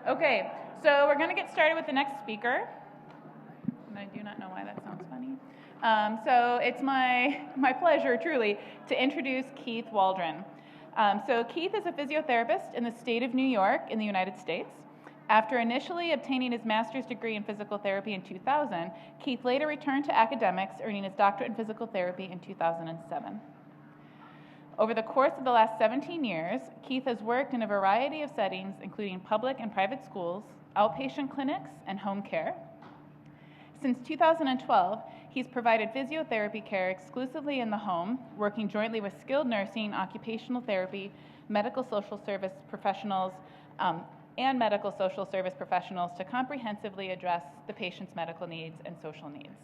Okay, so we're going to get started with the next speaker. And I do not know why that sounds funny. So it's my pleasure, truly, to introduce Keith Waldron. So Keith is a physiotherapist in the state of New York in the United States. After initially obtaining his master's degree in physical therapy in 2000, Keith later returned to academics, earning his doctorate in physical therapy in 2007. Over the course of the last 17 years, Keith has worked in a variety of settings, including public and private schools, outpatient clinics, and home care. Since 2012, he's provided physiotherapy care exclusively in the home, working jointly with skilled nursing, occupational therapy, medical social service professionals, and medical social service professionals to comprehensively address the patient's medical needs and social needs.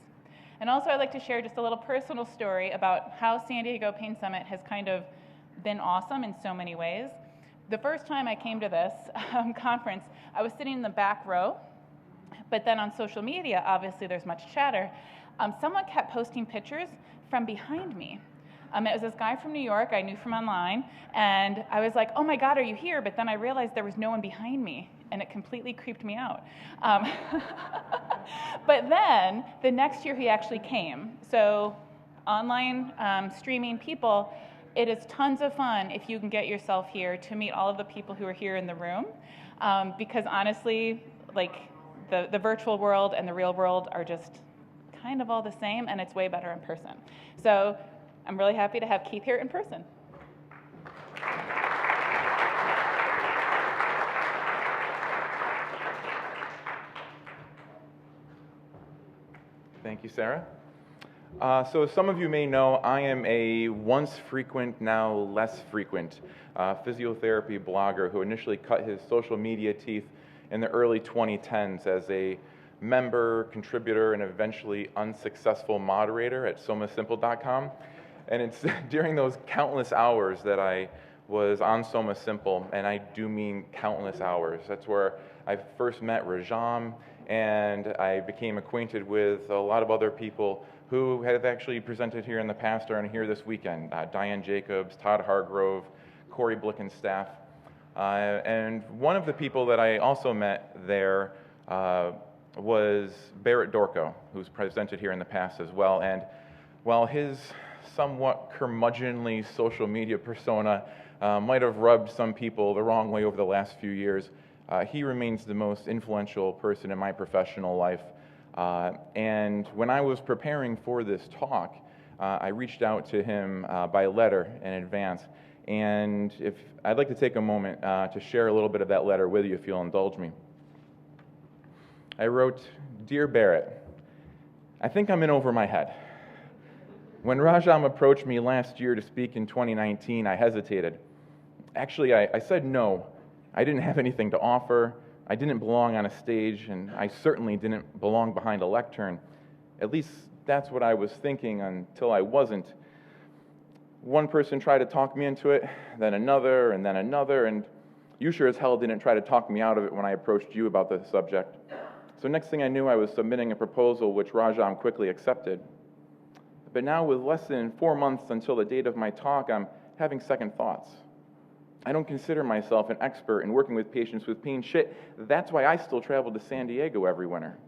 And also I'd like to share just a little personal story about how San Diego Pain Summit has kind of been awesome in so many ways. The first time I came to this conference, I was sitting in the back row, but then on social media, obviously there's much chatter. Someone kept posting pictures from behind me. It was this guy from New York I knew from online, and I was like, oh my God, are you here? But then I realized there was no one behind me, and it completely creeped me out. But then, the next year he actually came. So online streaming people, it is tons of fun if you can get yourself here to meet all of the people who are here in the room, because honestly, like the virtual world and the real world are just kind of all the same, and it's way better in person. So I'm really happy to have Keith here in person. Thank you, Sarah. So as some of you may know, I am a once frequent, now less frequent physiotherapy blogger who initially cut his social media teeth in the early 2010s as a member, contributor, and eventually unsuccessful moderator at somasimple.com. And it's during those countless hours that I was on Soma Simple, and I do mean countless hours. That's where I first met Rajam, and I became acquainted with a lot of other people who have actually presented here in the past or are here this weekend. Diane Jacobs, Todd Hargrove, Corey Blickenstaff. And one of the people that I also met there was Barrett Dorko, who's presented here in the past as well. And while his somewhat curmudgeonly social media persona might have rubbed some people the wrong way over the last few years, he remains the most influential person in my professional life. And when I was preparing for this talk, I reached out to him by letter in advance. And if I'd like to take a moment to share a little bit of that letter with you, if you'll indulge me. I wrote, "Dear Barrett, I think I'm in over my head. When Rajam approached me last year to speak in 2019, I hesitated. Actually, I said no. I didn't have anything to offer. I didn't belong on a stage, and I certainly didn't belong behind a lectern. At least that's what I was thinking until I wasn't. One person tried to talk me into it, then another, and you sure as hell didn't try to talk me out of it when I approached you about the subject. So next thing I knew, I was submitting a proposal which Rajam quickly accepted. But now with less than 4 months until the date of my talk, I'm having second thoughts. I don't consider myself an expert in working with patients with pain. Shit, that's why I still travel to San Diego every winter,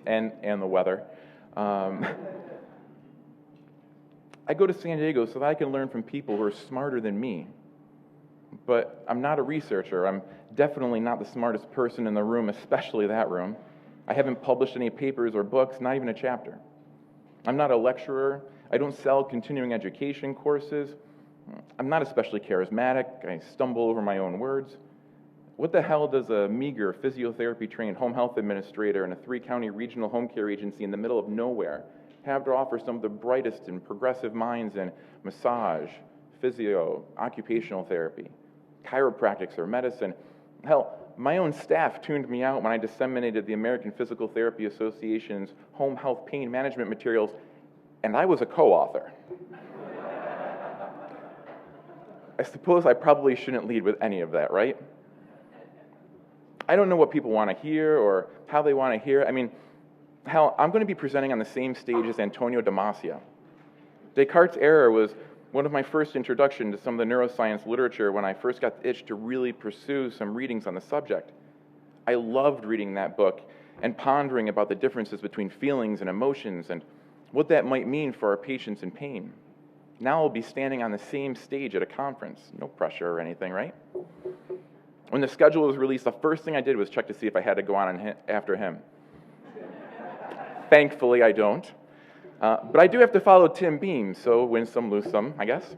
and the weather. I go to San Diego so that I can learn from people who are smarter than me. But I'm not a researcher. I'm definitely not the smartest person in the room, especially that room. I haven't published any papers or books, not even a chapter. I'm not a lecturer. I don't sell continuing education courses. I'm not especially charismatic. I stumble over my own words. What the hell does a meager physiotherapy-trained home health administrator in a 3-county regional home care agency in the middle of nowhere have to offer some of the brightest and progressive minds in massage, physio, occupational therapy, chiropractics, or medicine? Hell, my own staff tuned me out when I disseminated the American Physical Therapy Association's home health pain management materials, and I was a co-author. I suppose I probably shouldn't lead with any of that, right? I don't know what people want to hear or how they want to hear. I mean, hell, I'm going to be presenting on the same stage as Antonio Damasio. Descartes' error was one of my first introduction to some of the neuroscience literature when I first got the itch to really pursue some readings on the subject. I loved reading that book and pondering about the differences between feelings and emotions and what that might mean for our patients in pain. Now I'll be standing on the same stage at a conference. No pressure or anything, right? When the schedule was released, the first thing I did was check to see if I had to go on after him. Thankfully, I don't. But I do have to follow Tim Beam, so win some, lose some, I guess.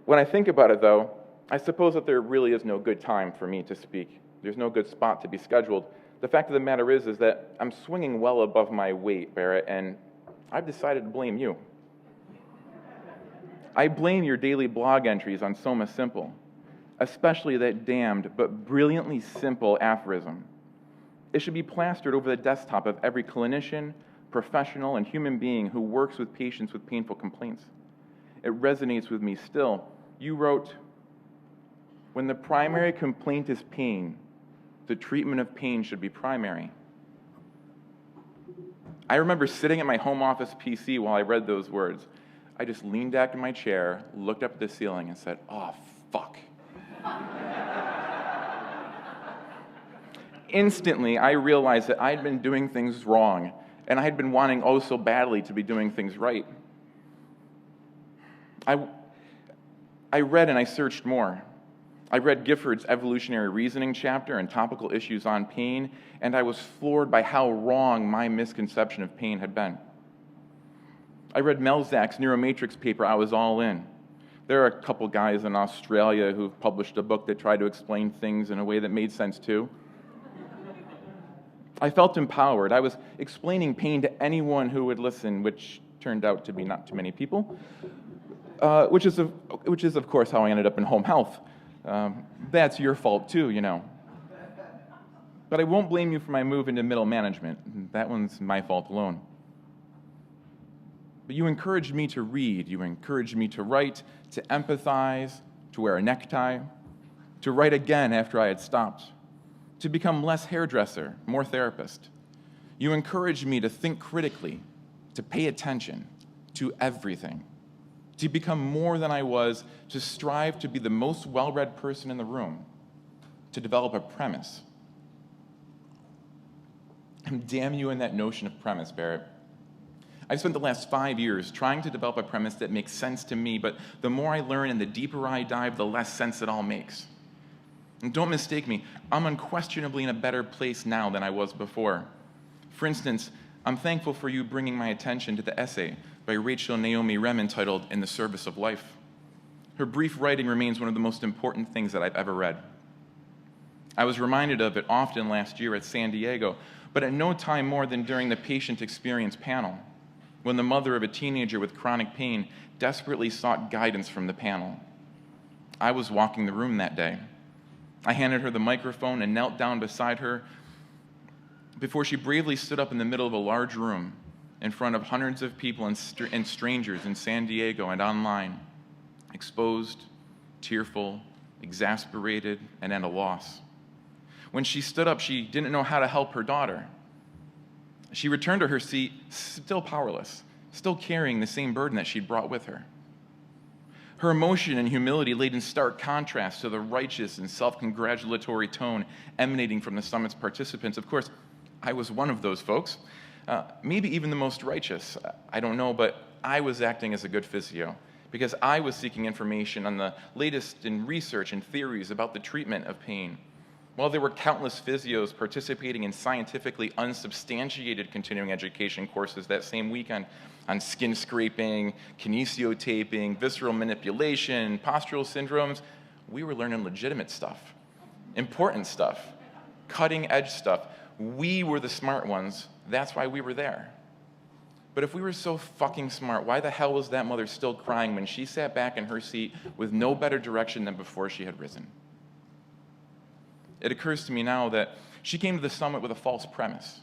When I think about it, though, I suppose that there really is no good time for me to speak. There's no good spot to be scheduled. The fact of the matter is that I'm swinging well above my weight, Barrett, and I've decided to blame you. I blame your daily blog entries on Soma Simple, especially that damned but brilliantly simple aphorism. It should be plastered over the desktop of every clinician, professional, and human being who works with patients with painful complaints. It resonates with me still. You wrote, "When the primary complaint is pain, the treatment of pain should be primary." I remember sitting at my home office PC while I read those words. I just leaned back in my chair, looked up at the ceiling, and said, "Oh, fuck." Instantly, I realized that I'd been doing things wrong, and I had been wanting oh so badly to be doing things right. I read and I searched more. I read Gifford's Evolutionary Reasoning chapter and Topical Issues on Pain, and I was floored by how wrong my misconception of pain had been. I read Melzak's Neuromatrix paper, I was all in. There are a couple guys in Australia who've published a book that tried to explain things in a way that made sense too. I felt empowered. I was explaining pain to anyone who would listen, which turned out to be not too many people, which is of course how I ended up in home health. That's your fault too, you know. But I won't blame you for my move into middle management. That one's my fault alone. But you encouraged me to read, you encouraged me to write, to empathize, to wear a necktie, to write again after I had stopped, to become less hairdresser, more therapist. You encouraged me to think critically, to pay attention to everything, to become more than I was, to strive to be the most well-read person in the room, to develop a premise. And damn you in that notion of premise, Barrett. I've spent the last 5 years trying to develop a premise that makes sense to me, but the more I learn and the deeper I dive, the less sense it all makes. And don't mistake me, I'm unquestionably in a better place now than I was before. For instance, I'm thankful for you bringing my attention to the essay by Rachel Naomi Rehm entitled In the Service of Life. Her brief writing remains one of the most important things that I've ever read. I was reminded of it often last year at San Diego, but at no time more than during the patient experience panel, when the mother of a teenager with chronic pain desperately sought guidance from the panel. I was walking the room that day. I handed her the microphone and knelt down beside her before she bravely stood up in the middle of a large room in front of hundreds of people and strangers in San Diego and online, exposed, tearful, exasperated, and at a loss. When she stood up, she didn't know how to help her daughter. She returned to her seat, still powerless, still carrying the same burden that she'd brought with her. Her emotion and humility laid in stark contrast to the righteous and self-congratulatory tone emanating from the summit's participants. Of course, I was one of those folks, maybe even the most righteous. I don't know, but I was acting as a good physio because I was seeking information on the latest in research and theories about the treatment of pain. While there were countless physios participating in scientifically unsubstantiated continuing education courses that same weekend on skin scraping, kinesiotaping, visceral manipulation, postural syndromes, we were learning legitimate stuff, important stuff, cutting edge stuff. We were the smart ones. That's why we were there. But if we were so fucking smart, why the hell was that mother still crying when she sat back in her seat with no better direction than before she had risen? It occurs to me now that she came to the summit with a false premise.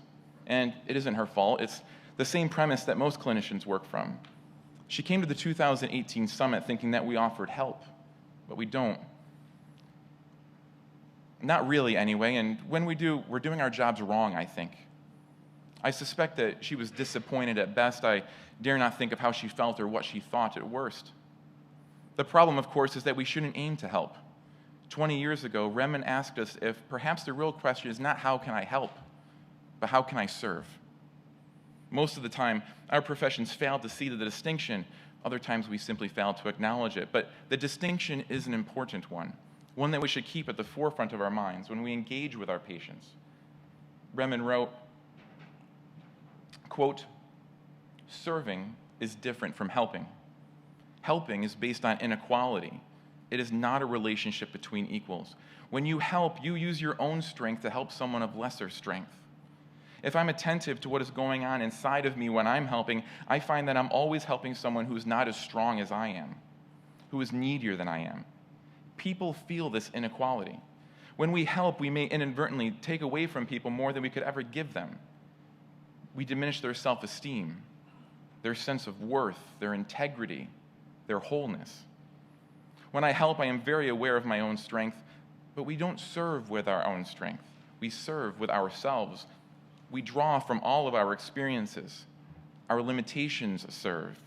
And it isn't her fault. It's the same premise that most clinicians work from. She came to the 2018 summit thinking that we offered help, but we don't. Not really, anyway, and when we do, we're doing our jobs wrong, I think. I suspect that she was disappointed at best. I dare not think of how she felt or what she thought at worst. The problem, of course, is that we shouldn't aim to help. 20 years ago, Remen asked us if perhaps the real question is not how can I help, but how can I serve? Most of the time, our professions fail to see the distinction. Other times, we simply fail to acknowledge it. But the distinction is an important one that we should keep at the forefront of our minds when we engage with our patients. Remen wrote, quote, "Serving is different from helping. Helping is based on inequality. It is not a relationship between equals. When you help, you use your own strength to help someone of lesser strength. If I'm attentive to what is going on inside of me when I'm helping, I find that I'm always helping someone who's not as strong as I am, who is needier than I am. People feel this inequality. When we help, we may inadvertently take away from people more than we could ever give them. We diminish their self-esteem, their sense of worth, their integrity, their wholeness. When I help, I am very aware of my own strength, but we don't serve with our own strength. We serve with ourselves. We draw from all of our experiences. Our limitations serve.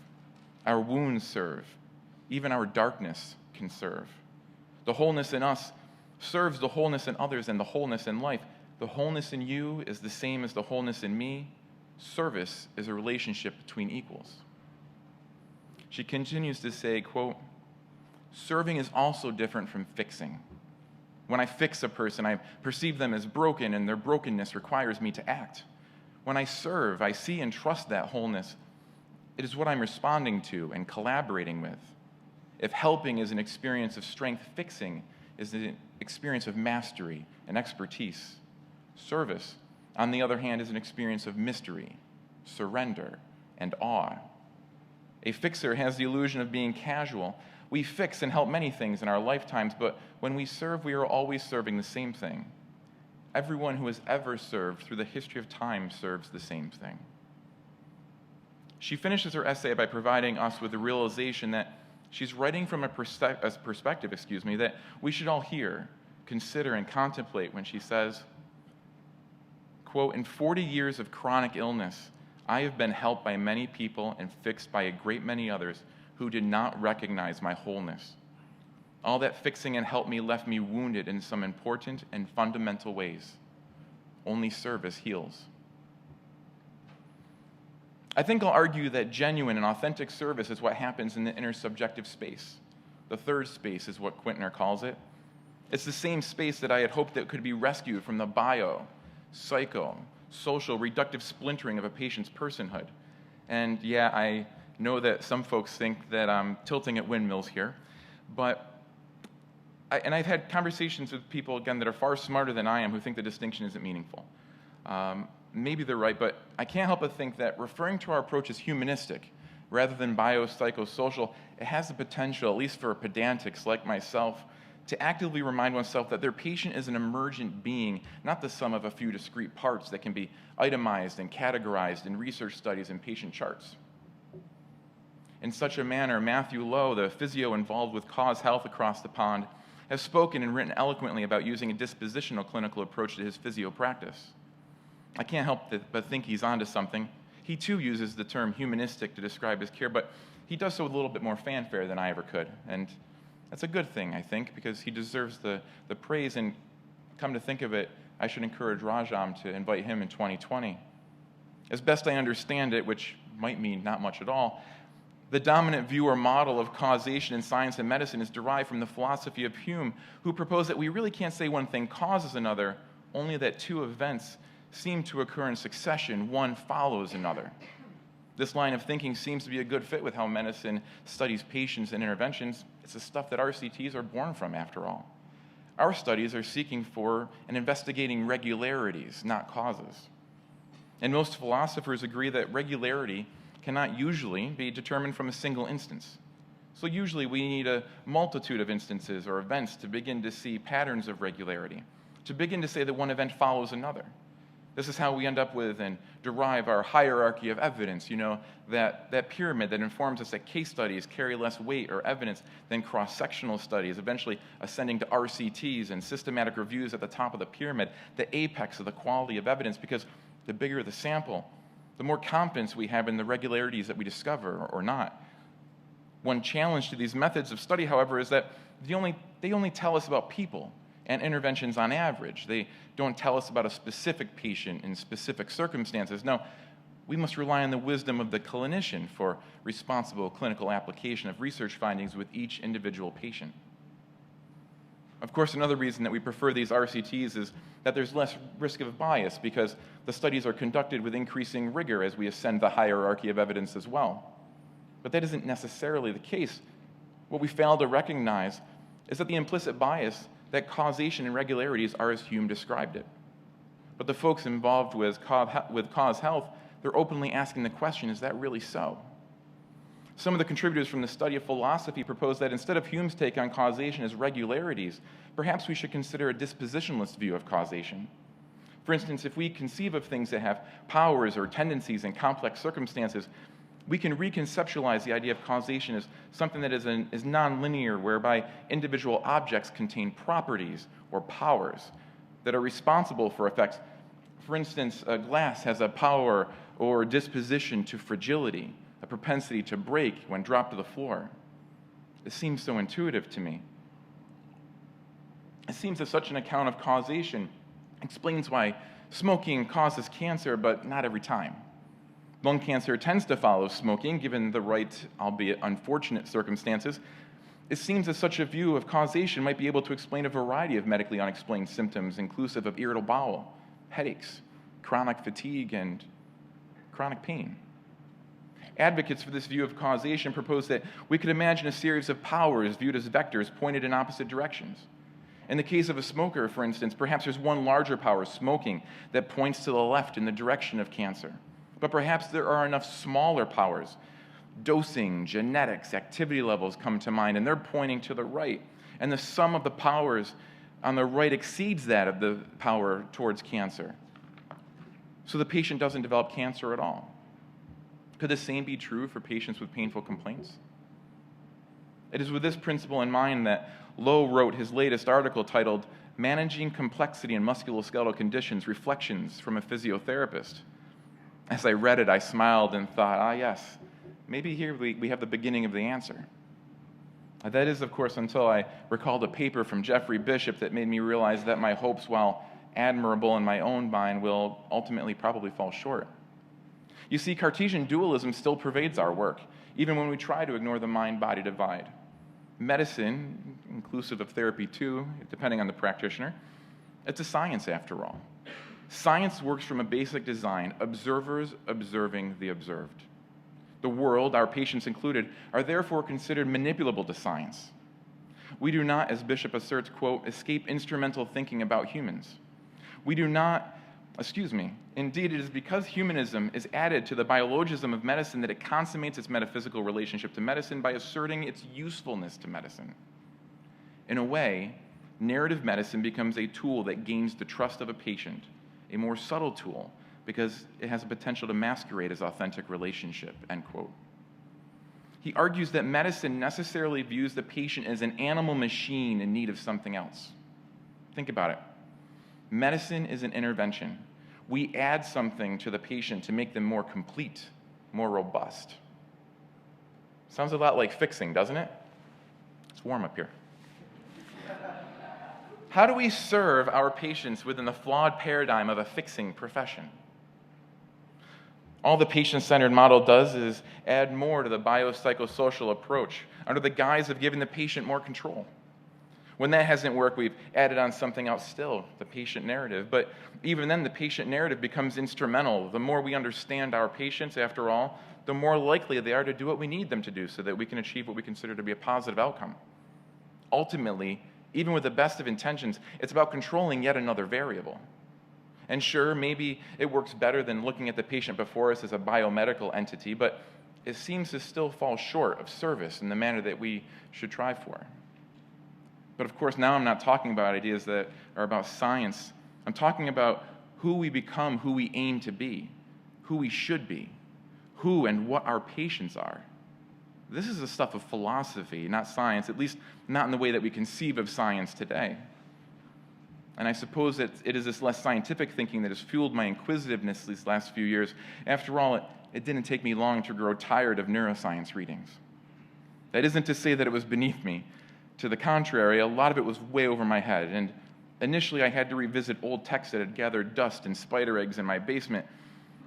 Our wounds serve. Even our darkness can serve. The wholeness in us serves the wholeness in others and the wholeness in life. The wholeness in you is the same as the wholeness in me. Service is a relationship between equals." She continues to say, quote, "Serving is also different from fixing. When I fix a person, I perceive them as broken, and their brokenness requires me to act. When I serve, I see and trust that wholeness. It is what I'm responding to and collaborating with. If helping is an experience of strength, fixing is an experience of mastery and expertise. Service, on the other hand, is an experience of mystery, surrender, and awe. A fixer has the illusion of being casual. We fix and help many things in our lifetimes, but when we serve, we are always serving the same thing. Everyone who has ever served through the history of time serves the same thing." She finishes her essay by providing us with the realization that she's writing from a perspective that we should all hear, consider, and contemplate when she says, quote, "In 40 years of chronic illness, I have been helped by many people and fixed by a great many others who did not recognize my wholeness. All that fixing and help me left me wounded in some important and fundamental ways. Only service heals." I think I'll argue that genuine and authentic service is what happens in the intersubjective space. The third space is what Quintner calls it. It's the same space that I had hoped that could be rescued from the bio, psycho, social, reductive splintering of a patient's personhood. And yeah, I know that some folks think that I'm tilting at windmills here, but I've had conversations with people, again, that are far smarter than I am who think the distinction isn't meaningful. Maybe they're right, but I can't help but think that referring to our approach as humanistic rather than biopsychosocial, it has the potential, at least for pedantics like myself, to actively remind oneself that their patient is an emergent being, not the sum of a few discrete parts that can be itemized and categorized in research studies and patient charts. In such a manner, Matthew Lowe, the physio involved with Cause Health across the pond, has spoken and written eloquently about using a dispositional clinical approach to his physio practice. I can't help but think he's onto something. He too uses the term humanistic to describe his care, but he does so with a little bit more fanfare than I ever could. And that's a good thing, I think, because he deserves the praise, and come to think of it, I should encourage Rajam to invite him in 2020. As best I understand it, which might mean not much at all, the dominant view or model of causation in science and medicine is derived from the philosophy of Hume, who proposed that we really can't say one thing causes another, only that two events seem to occur in succession, one follows another. This line of thinking seems to be a good fit with how medicine studies patients and interventions. It's the stuff that RCTs are born from, after all. Our studies are seeking for and investigating regularities, not causes. And most philosophers agree that regularity cannot usually be determined from a single instance. So usually we need a multitude of instances or events to begin to see patterns of regularity, to begin to say that one event follows another. This is how we end up with and derive our hierarchy of evidence, that pyramid that informs us that case studies carry less weight or evidence than cross-sectional studies, eventually ascending to RCTs and systematic reviews at the top of the pyramid, the apex of the quality of evidence, because the bigger the sample, the more confidence we have in the regularities that we discover or not. One challenge to these methods of study, however, is that they only tell us about people and interventions on average. They don't tell us about a specific patient in specific circumstances. No, we must rely on the wisdom of the clinician for responsible clinical application of research findings with each individual patient. Of course, another reason that we prefer these RCTs is that there's less risk of bias because the studies are conducted with increasing rigor as we ascend the hierarchy of evidence as well. But that isn't necessarily the case. What we fail to recognize is that the implicit bias that causation and regularities are as Hume described it. But the folks involved with cause health, they're openly asking the question, is that really so? Some of the contributors from the study of philosophy propose that instead of Hume's take on causation as regularities, perhaps we should consider a dispositionalist view of causation. For instance, if we conceive of things that have powers or tendencies in complex circumstances, we can reconceptualize the idea of causation as something that is nonlinear, whereby individual objects contain properties or powers that are responsible for effects. For instance, a glass has a power or disposition to fragility, a propensity to break when dropped to the floor. It seems so intuitive to me. It seems that such an account of causation explains why smoking causes cancer, but not every time. Lung cancer tends to follow smoking, given the right, albeit unfortunate, circumstances. It seems that such a view of causation might be able to explain a variety of medically unexplained symptoms, inclusive of irritable bowel, headaches, chronic fatigue, and chronic pain. Advocates for this view of causation propose that we could imagine a series of powers viewed as vectors pointed in opposite directions. In the case of a smoker, for instance, perhaps there's one larger power, smoking, that points to the left in the direction of cancer. But perhaps there are enough smaller powers. Dosing, genetics, activity levels come to mind, and they're pointing to the right. And the sum of the powers on the right exceeds that of the power towards cancer. So the patient doesn't develop cancer at all. Could the same be true for patients with painful complaints? It is with this principle in mind that Lowe wrote his latest article titled Managing Complexity in Musculoskeletal Conditions, Reflections from a Physiotherapist. As I read it, I smiled and thought, yes, maybe here we have the beginning of the answer. That is, of course, until I recalled a paper from Jeffrey Bishop that made me realize that my hopes, while admirable in my own mind, will ultimately probably fall short. You see, Cartesian dualism still pervades our work, even when we try to ignore the mind-body divide. Medicine, inclusive of therapy too, depending on the practitioner, it's a science after all. Science works from a basic design, observers observing the observed. The world, our patients included, are therefore considered manipulable to science. We do not, as Bishop asserts, quote, escape instrumental thinking about humans. Indeed, it is because humanism is added to the biologism of medicine that it consummates its metaphysical relationship to medicine by asserting its usefulness to medicine. In a way, narrative medicine becomes a tool that gains the trust of a patient, a more subtle tool, because it has a potential to masquerade as authentic relationship, end quote. He argues that medicine necessarily views the patient as an animal machine in need of something else. Think about it. Medicine is an intervention. We add something to the patient to make them more complete, more robust. Sounds a lot like fixing, doesn't it? It's warm up here. How do we serve our patients within the flawed paradigm of a fixing profession? All the patient-centered model does is add more to the biopsychosocial approach under the guise of giving the patient more control. When that hasn't worked, we've added on something else still, the patient narrative. But even then, the patient narrative becomes instrumental. The more we understand our patients, after all, the more likely they are to do what we need them to do so that we can achieve what we consider to be a positive outcome. Ultimately, even with the best of intentions, it's about controlling yet another variable. And sure, maybe it works better than looking at the patient before us as a biomedical entity, but it seems to still fall short of service in the manner that we should try for. But of course, now I'm not talking about ideas that are about science. I'm talking about who we become, who we aim to be, who we should be, who and what our patients are. This is the stuff of philosophy, not science, at least not in the way that we conceive of science today. And I suppose that it is this less scientific thinking that has fueled my inquisitiveness these last few years. After all, it didn't take me long to grow tired of neuroscience readings. That isn't to say that it was beneath me. To the contrary, a lot of it was way over my head, and initially I had to revisit old texts that had gathered dust and spider eggs in my basement.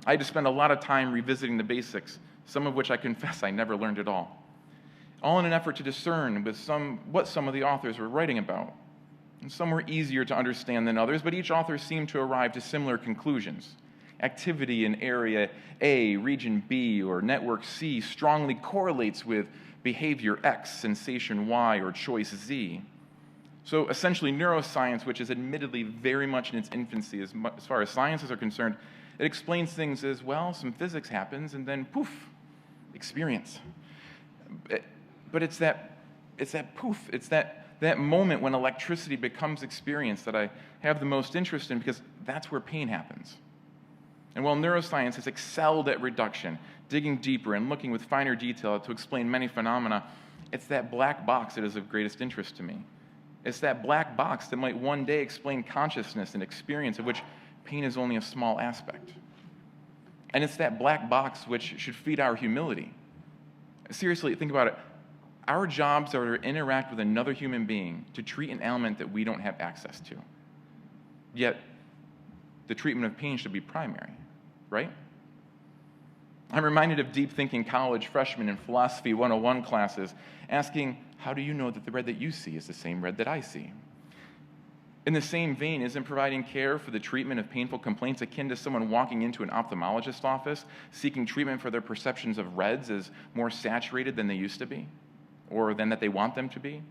I had to spend a lot of time revisiting the basics, some of which I confess I never learned at all in an effort to discern what some of the authors were writing about. And some were easier to understand than others, but each author seemed to arrive to similar conclusions. Activity in area A, region B, or network C strongly correlates with behavior X, sensation Y, or choice Z. So essentially, neuroscience, which is admittedly very much in its infancy as far as sciences are concerned, it explains things as, well, some physics happens, and then poof, experience. But it's that poof, it's that moment when electricity becomes experience that I have the most interest in, because that's where pain happens. And while neuroscience has excelled at reduction, digging deeper and looking with finer detail to explain many phenomena, it's that black box that is of greatest interest to me. It's that black box that might one day explain consciousness and experience, of which pain is only a small aspect. And it's that black box which should feed our humility. Seriously, think about it. Our jobs are to interact with another human being to treat an ailment that we don't have access to. Yet, the treatment of pain should be primary, right? I'm reminded of deep-thinking college freshmen in Philosophy 101 classes asking, how do you know that the red that you see is the same red that I see? In the same vein, isn't providing care for the treatment of painful complaints akin to someone walking into an ophthalmologist's office seeking treatment for their perceptions of reds as more saturated than they used to be, or than that they want them to be?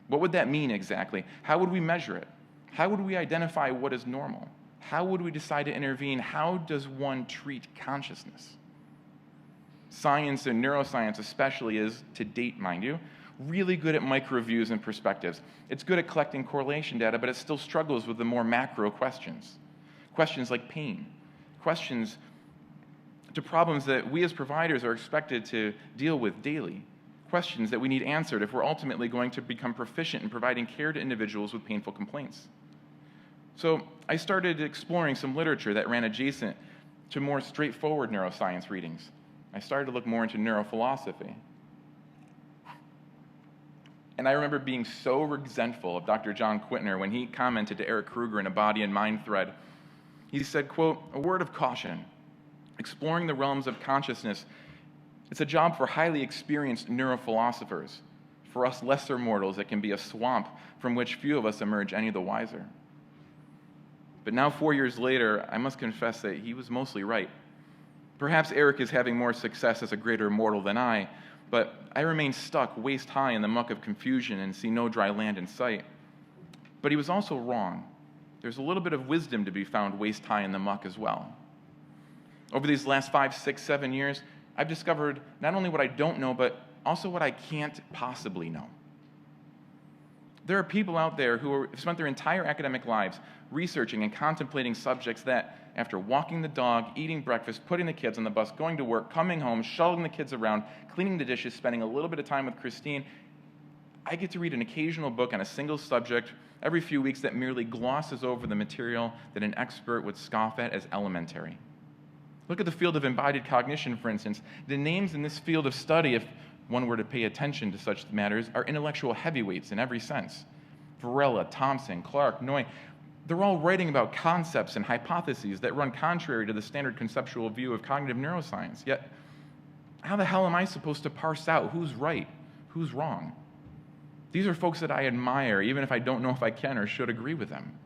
What would that mean exactly? How would we measure it? How would we identify what is normal? How would we decide to intervene? How does one treat consciousness? Science and neuroscience especially is, to date, mind you, really good at micro views and perspectives. It's good at collecting correlation data, but it still struggles with the more macro questions. Questions like pain. Questions to problems that we as providers are expected to deal with daily. Questions that we need answered if we're ultimately going to become proficient in providing care to individuals with painful complaints. So I started exploring some literature that ran adjacent to more straightforward neuroscience readings. I started to look more into neurophilosophy. And I remember being so resentful of Dr. John Quintner when he commented to Eric Kruger in a Body and Mind thread. He said, quote, "A word of caution. Exploring the realms of consciousness, it's a job for highly experienced neurophilosophers. For us lesser mortals, it can be a swamp from which few of us emerge any the wiser." But now, 4 years later, I must confess that he was mostly right. Perhaps Eric is having more success as a greater mortal than I, but I remain stuck waist high in the muck of confusion and see no dry land in sight. But he was also wrong. There's a little bit of wisdom to be found waist high in the muck as well. Over these last 5, 6, 7 years, I've discovered not only what I don't know, but also what I can't possibly know. There are people out there who have spent their entire academic lives researching and contemplating subjects that, after walking the dog, eating breakfast, putting the kids on the bus, going to work, coming home, shuttling the kids around, cleaning the dishes, spending a little bit of time with Christine, I get to read an occasional book on a single subject every few weeks that merely glosses over the material that an expert would scoff at as elementary. Look at the field of embodied cognition, for instance. The names in this field of study, if one were to pay attention to such matters, are intellectual heavyweights in every sense. Varela, Thompson, Clark, Noy, they're all writing about concepts and hypotheses that run contrary to the standard conceptual view of cognitive neuroscience. Yet, how the hell am I supposed to parse out who's right, who's wrong? These are folks that I admire, even if I don't know if I can or should agree with them.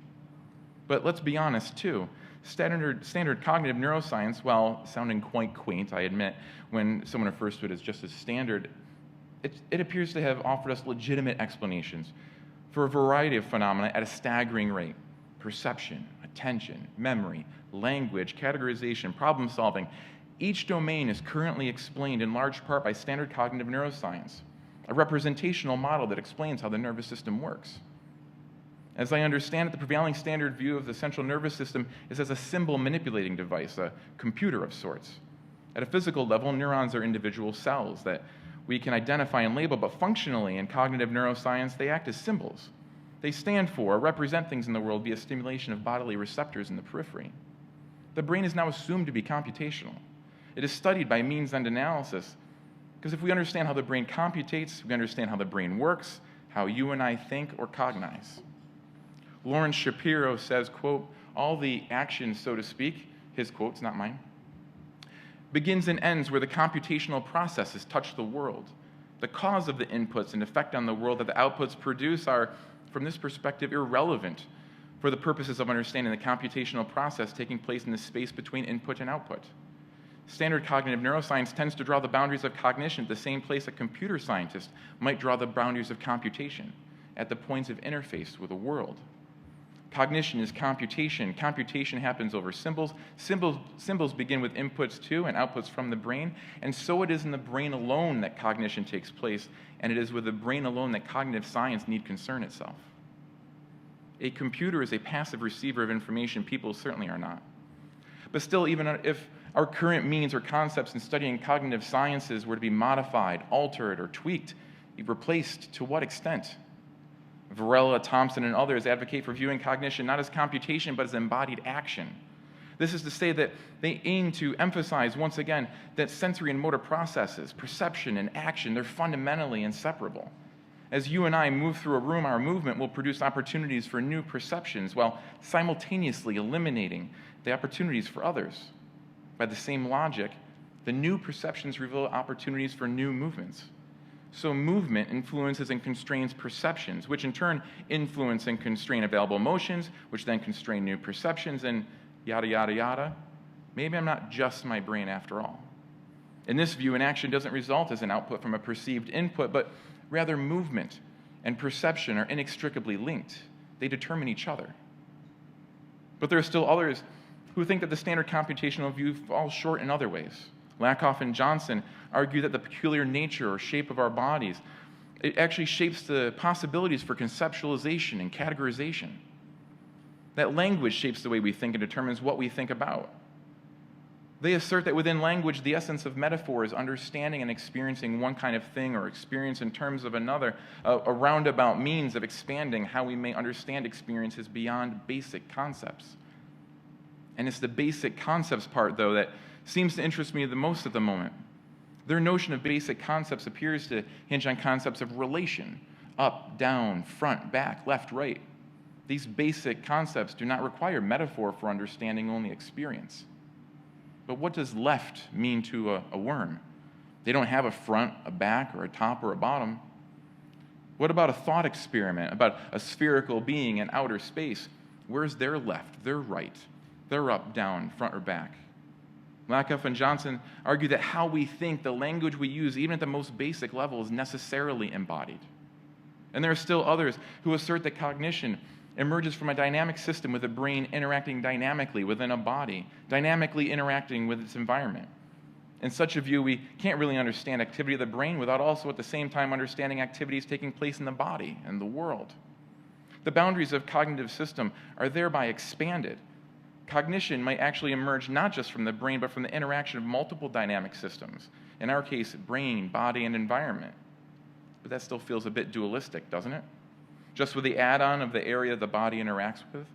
But let's be honest, too. Standard cognitive neuroscience, while sounding quite quaint, I admit, when someone refers to it as just as standard, it appears to have offered us legitimate explanations for a variety of phenomena at a staggering rate. Perception, attention, memory, language, categorization, problem solving. Each domain is currently explained in large part by standard cognitive neuroscience, a representational model that explains how the nervous system works. As I understand it, the prevailing standard view of the central nervous system is as a symbol manipulating device, a computer of sorts. At a physical level, neurons are individual cells that we can identify and label, but functionally in cognitive neuroscience, they act as symbols. They stand for or represent things in the world via stimulation of bodily receptors in the periphery. The brain is now assumed to be computational. It is studied by means-end analysis, because if we understand how the brain computates, we understand how the brain works, how you and I think or cognize. Lawrence Shapiro says, quote, all the action, so to speak, his quotes, not mine, begins and ends where the computational processes touch the world. The cause of the inputs and effect on the world that the outputs produce are, from this perspective, irrelevant for the purposes of understanding the computational process taking place in the space between input and output. Standard cognitive neuroscience tends to draw the boundaries of cognition at the same place a computer scientist might draw the boundaries of computation, at the points of interface with the world. Cognition is computation. Computation happens over symbols. Symbols begin with inputs to and outputs from the brain, and so it is in the brain alone that cognition takes place, and it is with the brain alone that cognitive science need concern itself. A computer is a passive receiver of information. People certainly are not. But still, even if our current means or concepts in studying cognitive sciences were to be modified, altered, or tweaked, replaced, to what extent? Varela, Thompson, and others advocate for viewing cognition not as computation, but as embodied action. This is to say that they aim to emphasize, once again, that sensory and motor processes, perception and action, they're fundamentally inseparable. As you and I move through a room, our movement will produce opportunities for new perceptions while simultaneously eliminating the opportunities for others. By the same logic, the new perceptions reveal opportunities for new movements. So movement influences and constrains perceptions, which in turn influence and constrain available emotions, which then constrain new perceptions, and yada, yada, yada. Maybe I'm not just my brain after all. In this view, an action doesn't result as an output from a perceived input, but rather movement and perception are inextricably linked. They determine each other. But there are still others who think that the standard computational view falls short in other ways. Lakoff and Johnson argue that the peculiar nature or shape of our bodies, it actually shapes the possibilities for conceptualization and categorization. That language shapes the way we think and determines what we think about. They assert that within language, the essence of metaphor is understanding and experiencing one kind of thing or experience in terms of another, a roundabout means of expanding how we may understand experiences beyond basic concepts. And it's the basic concepts part, though, that seems to interest me the most at the moment. Their notion of basic concepts appears to hinge on concepts of relation, up, down, front, back, left, right. These basic concepts do not require metaphor for understanding only experience. But what does left mean to a worm? They don't have a front, a back, or a top, or a bottom. What about a thought experiment about a spherical being in outer space? Where's their left, their right, their up, down, front, or back? Lakoff and Johnson argue that how we think, the language we use, even at the most basic level, is necessarily embodied. And there are still others who assert that cognition emerges from a dynamic system with the brain interacting dynamically within a body, dynamically interacting with its environment. In such a view, we can't really understand activity of the brain without also at the same time understanding activities taking place in the body and the world. The boundaries of cognitive system are thereby expanded. Cognition might actually emerge not just from the brain, but from the interaction of multiple dynamic systems. In our case, brain, body, and environment. But that still feels a bit dualistic, doesn't it? Just with the add-on of the area the body interacts with?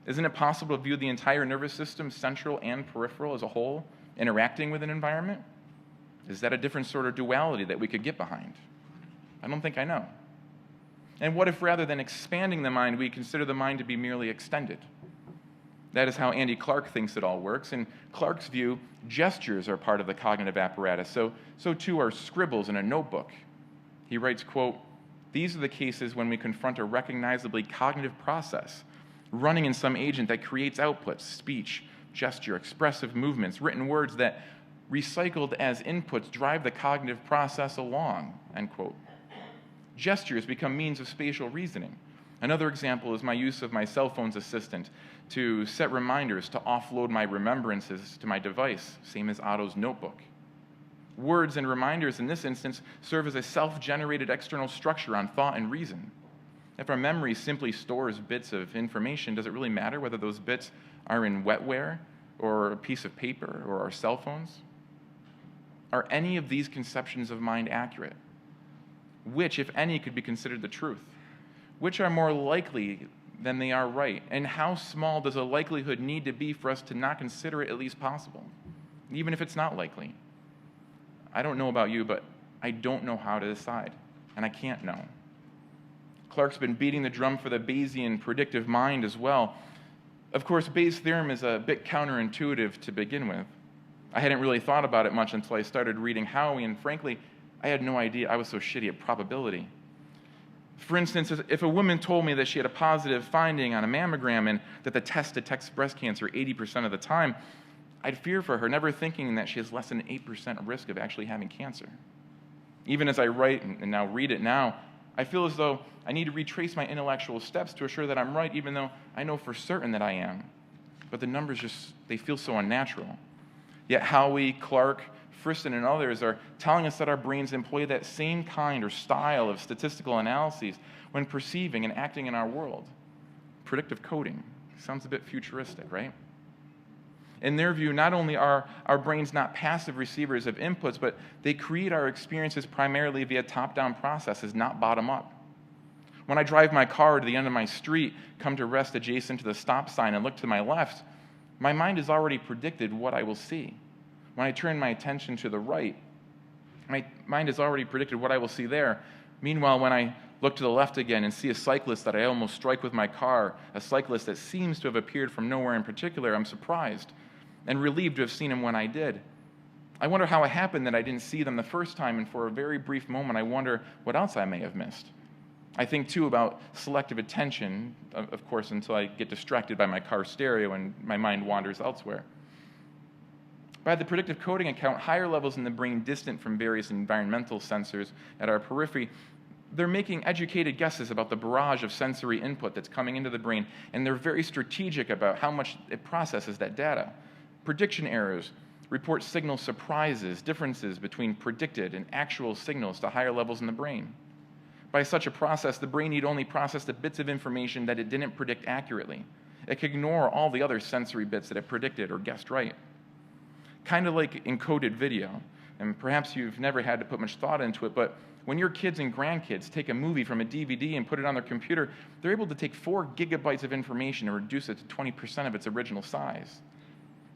Isn't it possible to view the entire nervous system, central and peripheral as a whole, interacting with an environment? Is that a different sort of duality that we could get behind? I don't think I know. And what if rather than expanding the mind, we consider the mind to be merely extended? That is how Andy Clark thinks it all works. In Clark's view, gestures are part of the cognitive apparatus, so too are scribbles in a notebook. He writes, quote, "These are the cases when we confront a recognizably cognitive process running in some agent that creates outputs, speech, gesture, expressive movements, written words that, recycled as inputs, drive the cognitive process along," end quote. Gestures become means of spatial reasoning. Another example is my use of my cell phone's assistant to set reminders to offload my remembrances to my device, same as Otto's notebook. Words and reminders in this instance serve as a self-generated external structure on thought and reason. If our memory simply stores bits of information, does it really matter whether those bits are in wetware or a piece of paper or our cell phones? Are any of these conceptions of mind accurate? Which, if any, could be considered the truth? Which are more likely than they are right? And how small does a likelihood need to be for us to not consider it at least possible, even if it's not likely? I don't know about you, but I don't know how to decide, and I can't know. Clark's been beating the drum for the Bayesian predictive mind as well. Of course, Bayes' theorem is a bit counterintuitive to begin with. I hadn't really thought about it much until I started reading Howey, and frankly, I had no idea I was so shitty at probability. For instance, if a woman told me that she had a positive finding on a mammogram and that the test detects breast cancer 80% of the time, I'd fear for her, never thinking that she has less than 8% risk of actually having cancer. Even as I write and now read it now, I feel as though I need to retrace my intellectual steps to assure that I'm right, even though I know for certain that I am. But the numbers they feel so unnatural. Yet Howey, Clark, Friston, and others are telling us that our brains employ that same kind or style of statistical analyses when perceiving and acting in our world. Predictive coding. Sounds a bit futuristic, right? In their view, not only are our brains not passive receivers of inputs, but they create our experiences primarily via top-down processes, not bottom-up. When I drive my car to the end of my street, come to rest adjacent to the stop sign and look to my left, my mind has already predicted what I will see. When I turn my attention to the right, my mind has already predicted what I will see there. Meanwhile, when I look to the left again and see a cyclist that I almost strike with my car, a cyclist that seems to have appeared from nowhere in particular, I'm surprised and relieved to have seen him when I did. I wonder how it happened that I didn't see them the first time, and for a very brief moment, I wonder what else I may have missed. I think, too, about selective attention, of course, until I get distracted by my car stereo and my mind wanders elsewhere. By the predictive coding account, higher levels in the brain distant from various environmental sensors at our periphery, they're making educated guesses about the barrage of sensory input that's coming into the brain, and they're very strategic about how much it processes that data. Prediction errors report signal surprises, differences between predicted and actual signals to higher levels in the brain. By such a process, the brain need only process the bits of information that it didn't predict accurately. It can ignore all the other sensory bits that it predicted or guessed right. Kind of like encoded video, and perhaps you've never had to put much thought into it, but when your kids and grandkids take a movie from a DVD and put it on their computer, they're able to take 4 gigabytes of information and reduce it to 20% of its original size.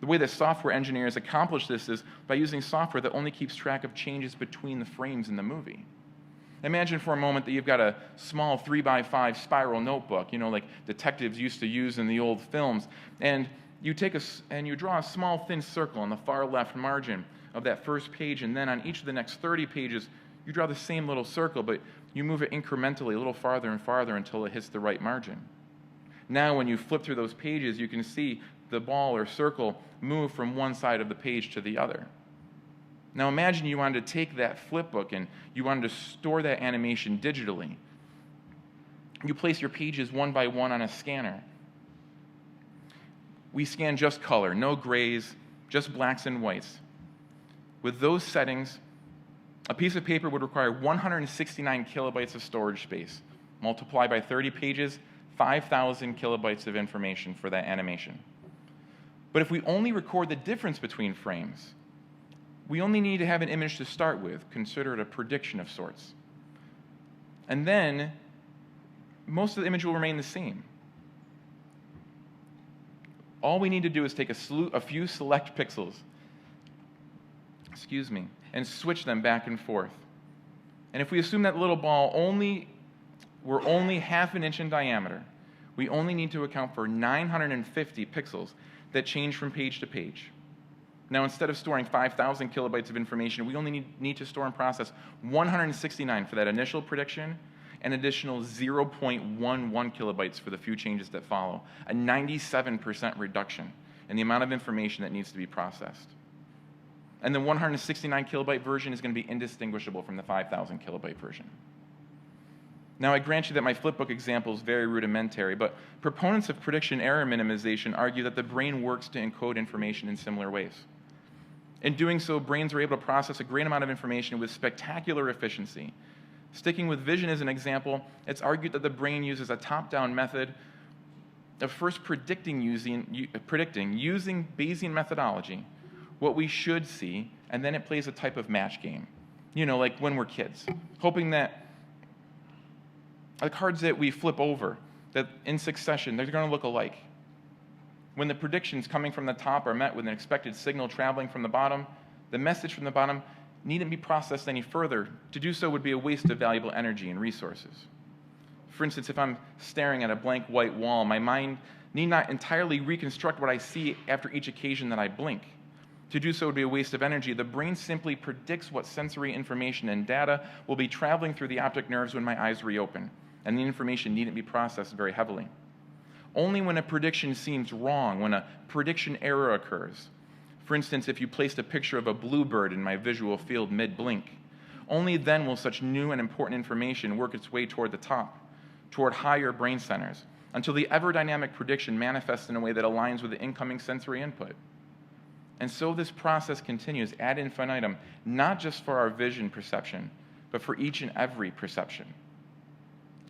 The way that software engineers accomplish this is by using software that only keeps track of changes between the frames in the movie. Imagine for a moment that you've got a small 3x5 spiral notebook, like detectives used to use in the old films, and you draw a small thin circle on the far left margin of that first page, and then on each of the next 30 pages, you draw the same little circle, but you move it incrementally a little farther and farther until it hits the right margin. Now, when you flip through those pages, you can see the ball or circle move from one side of the page to the other. Now imagine you wanted to take that flip book and you wanted to store that animation digitally. You place your pages one by one on a scanner. We scan just color, no grays, just blacks and whites. With those settings, a piece of paper would require 169 kilobytes of storage space. Multiply by 30 pages, 5,000 kilobytes of information for that animation. But if we only record the difference between frames, we only need to have an image to start with, consider it a prediction of sorts. And then, most of the image will remain the same. All we need to do is take a few select pixels, and switch them back and forth. And if we assume that little ball were only half an inch in diameter, we only need to account for 950 pixels that change from page to page. Now, instead of storing 5,000 kilobytes of information, we only need to store and process 169 for that initial prediction, an additional 0.11 kilobytes for the few changes that follow, a 97% reduction in the amount of information that needs to be processed. And the 169 kilobyte version is going to be indistinguishable from the 5,000 kilobyte version. Now, I grant you that my flipbook example is very rudimentary, but proponents of prediction error minimization argue that the brain works to encode information in similar ways. In doing so, brains are able to process a great amount of information with spectacular efficiency. Sticking with vision as an example, it's argued that the brain uses a top-down method of first predicting using Bayesian methodology what we should see, and then it plays a type of match game. Like when we're kids, hoping that the cards that we flip over, that in succession, they're going to look alike. When the predictions coming from the top are met with an expected signal traveling from the bottom, the message from the bottom needn't be processed any further. To do so would be a waste of valuable energy and resources. For instance, if I'm staring at a blank white wall, my mind need not entirely reconstruct what I see after each occasion that I blink. To do so would be a waste of energy. The brain simply predicts what sensory information and data will be traveling through the optic nerves when my eyes reopen, and the information needn't be processed very heavily. Only when a prediction seems wrong, when a prediction error occurs, for instance, if you placed a picture of a bluebird in my visual field mid-blink, only then will such new and important information work its way toward the top, toward higher brain centers, until the ever-dynamic prediction manifests in a way that aligns with the incoming sensory input. And so this process continues ad infinitum, not just for our vision perception, but for each and every perception.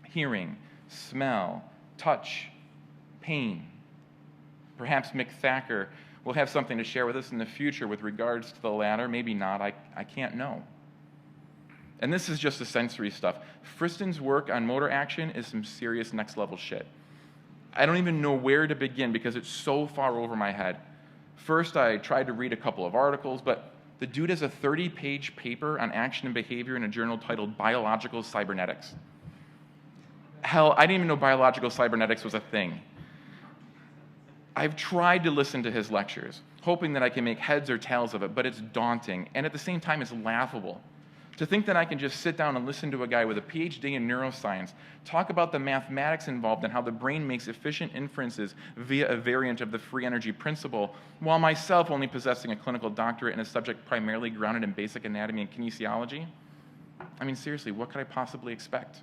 Hearing, smell, touch, pain. Perhaps Mick Thacker will have something to share with us in the future with regards to the latter. Maybe not. I can't know. And this is just the sensory stuff. Friston's work on motor action is some serious next-level shit. I don't even know where to begin because it's so far over my head. First, I tried to read a couple of articles, but the dude has a 30-page paper on action and behavior in a journal titled Biological Cybernetics. Hell, I didn't even know biological cybernetics was a thing. I've tried to listen to his lectures, hoping that I can make heads or tails of it, but it's daunting, and at the same time, it's laughable. To think that I can just sit down and listen to a guy with a PhD in neuroscience talk about the mathematics involved and how the brain makes efficient inferences via a variant of the free energy principle, while myself only possessing a clinical doctorate in a subject primarily grounded in basic anatomy and kinesiology? I mean, seriously, what could I possibly expect?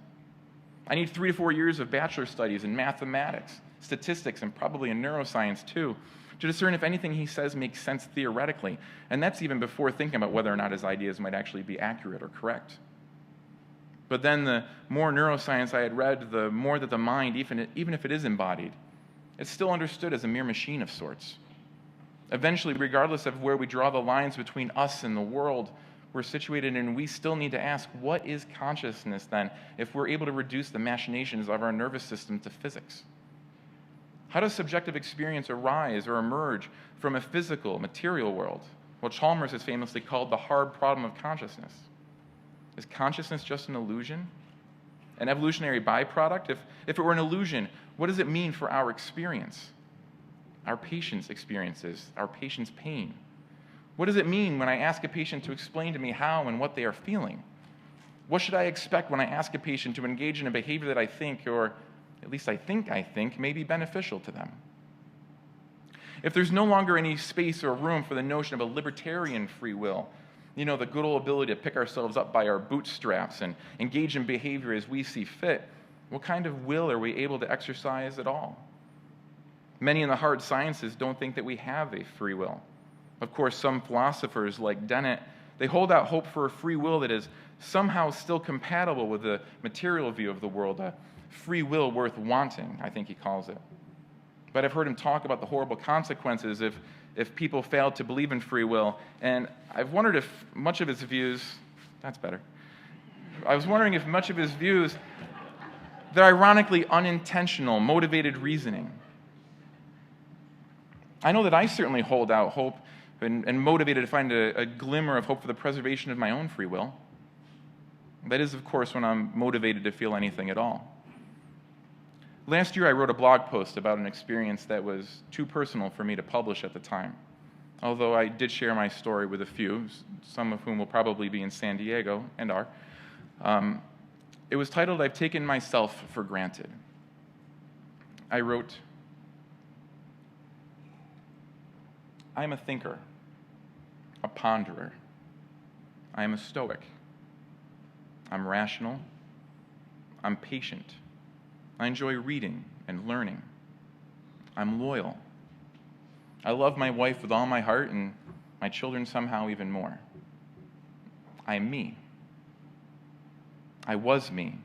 I need 3 to 4 years of bachelor studies in mathematics, statistics, and probably in neuroscience too, to discern if anything he says makes sense theoretically, and that's even before thinking about whether or not his ideas might actually be accurate or correct. But then the more neuroscience I had read, the more that the mind, even if it is embodied, it's still understood as a mere machine of sorts. Eventually, regardless of where we draw the lines between us and the world we're situated in, we still need to ask, what is consciousness then, if we're able to reduce the machinations of our nervous system to physics? How does subjective experience arise or emerge from a physical, material world? What Chalmers has famously called the hard problem of consciousness. Is consciousness just an illusion? An evolutionary byproduct? If it were an illusion, what does it mean for our experience? Our patient's experiences, our patient's pain. What does it mean when I ask a patient to explain to me how and what they are feeling? What should I expect when I ask a patient to engage in a behavior that I think, or at least I think, may be beneficial to them? If there's no longer any space or room for the notion of a libertarian free will, the good old ability to pick ourselves up by our bootstraps and engage in behavior as we see fit, what kind of will are we able to exercise at all? Many in the hard sciences don't think that we have a free will. Of course, some philosophers like Dennett, they hold out hope for a free will that is somehow still compatible with the material view of the world, a free will worth wanting, I think he calls it. But I've heard him talk about the horrible consequences if people fail to believe in free will, and I've wondered if much of his views, that's better. I was wondering if much of his views, they're ironically unintentional, motivated reasoning. I know that I certainly hold out hope and motivated to find a glimmer of hope for the preservation of my own free will. That is, of course, when I'm motivated to feel anything at all. Last year, I wrote a blog post about an experience that was too personal for me to publish at the time, although I did share my story with a few, some of whom will probably be in San Diego, and are. It was titled, "I've Taken Myself for Granted." I wrote, "I am a thinker, a ponderer. I am a stoic. I'm rational. I'm patient. I enjoy reading and learning. I'm loyal. I love my wife with all my heart and my children somehow even more. I'm me. I was me.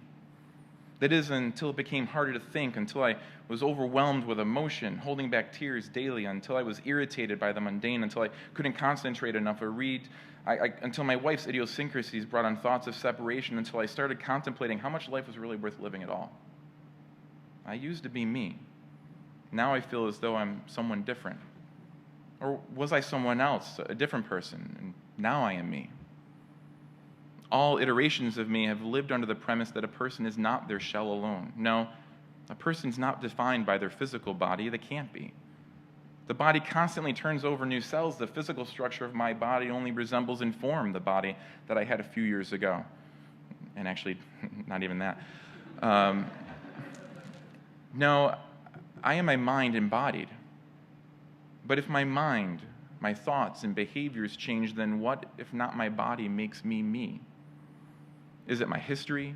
That is, until it became harder to think, until I was overwhelmed with emotion, holding back tears daily, until I was irritated by the mundane, until I couldn't concentrate enough or read, until my wife's idiosyncrasies brought on thoughts of separation, until I started contemplating how much life was really worth living at all. I used to be me. Now I feel as though I'm someone different. Or was I someone else, a different person, and now I am me? All iterations of me have lived under the premise that a person is not their shell alone. No, a person's not defined by their physical body. They can't be. The body constantly turns over new cells. The physical structure of my body only resembles in form the body that I had a few years ago. And actually, not even that. No, I am my mind embodied. But if my mind, my thoughts and behaviors change, then what if not my body makes me me? Is it my history,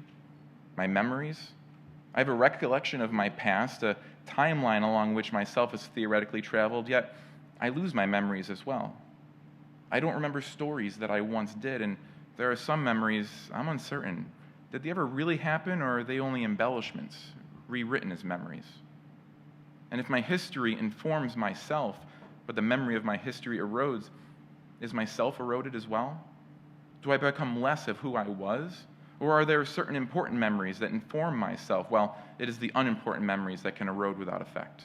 my memories? I have a recollection of my past, a timeline along which myself has theoretically traveled, yet I lose my memories as well. I don't remember stories that I once did, and there are some memories I'm uncertain. Did they ever really happen, or are they only embellishments, rewritten as memories? And if my history informs myself, but the memory of my history erodes, is myself eroded as well? Do I become less of who I was? Or are there certain important memories that inform myself? Well, it is the unimportant memories that can erode without effect.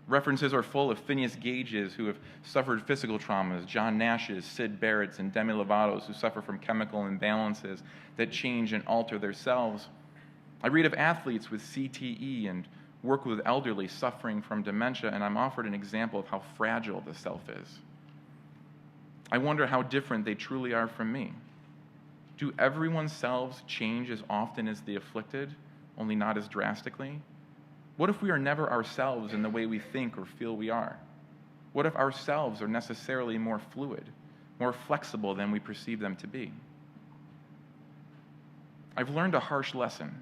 References are full of Phineas Gages who have suffered physical traumas, John Nash's, Sid Barrett's, and Demi Lovato's who suffer from chemical imbalances that change and alter their selves. I read of athletes with CTE and work with elderly suffering from dementia, and I'm offered an example of how fragile the self is. I wonder how different they truly are from me. Do everyone's selves change as often as the afflicted, only not as drastically? What if we are never ourselves in the way we think or feel we are? What if ourselves are necessarily more fluid, more flexible than we perceive them to be? I've learned a harsh lesson.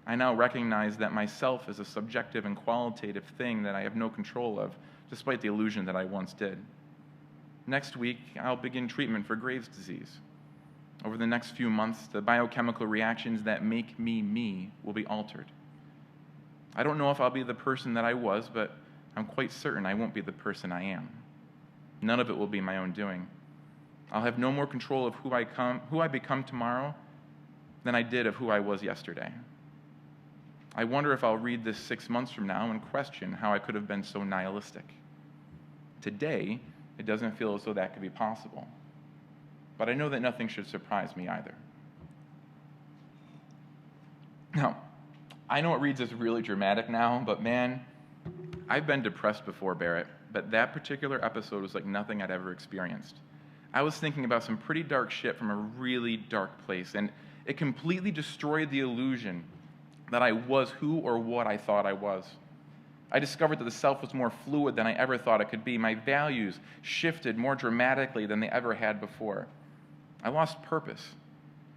I now recognize that myself is a subjective and qualitative thing that I have no control of, despite the illusion that I once did. Next week, I'll begin treatment for Graves' disease. Over the next few months, the biochemical reactions that make me me will be altered. I don't know if I'll be the person that I was, but I'm quite certain I won't be the person I am. None of it will be my own doing. I'll have no more control of who I become tomorrow than I did of who I was yesterday. I wonder if I'll read this 6 months from now and question how I could have been so nihilistic. Today, it doesn't feel as though that could be possible. But I know that nothing should surprise me either. Now, I know it reads as really dramatic now, but man, I've been depressed before, Barrett, but that particular episode was like nothing I'd ever experienced. I was thinking about some pretty dark shit from a really dark place, and it completely destroyed the illusion that I was who or what I thought I was. I discovered that the self was more fluid than I ever thought it could be. My values shifted more dramatically than they ever had before. I lost purpose.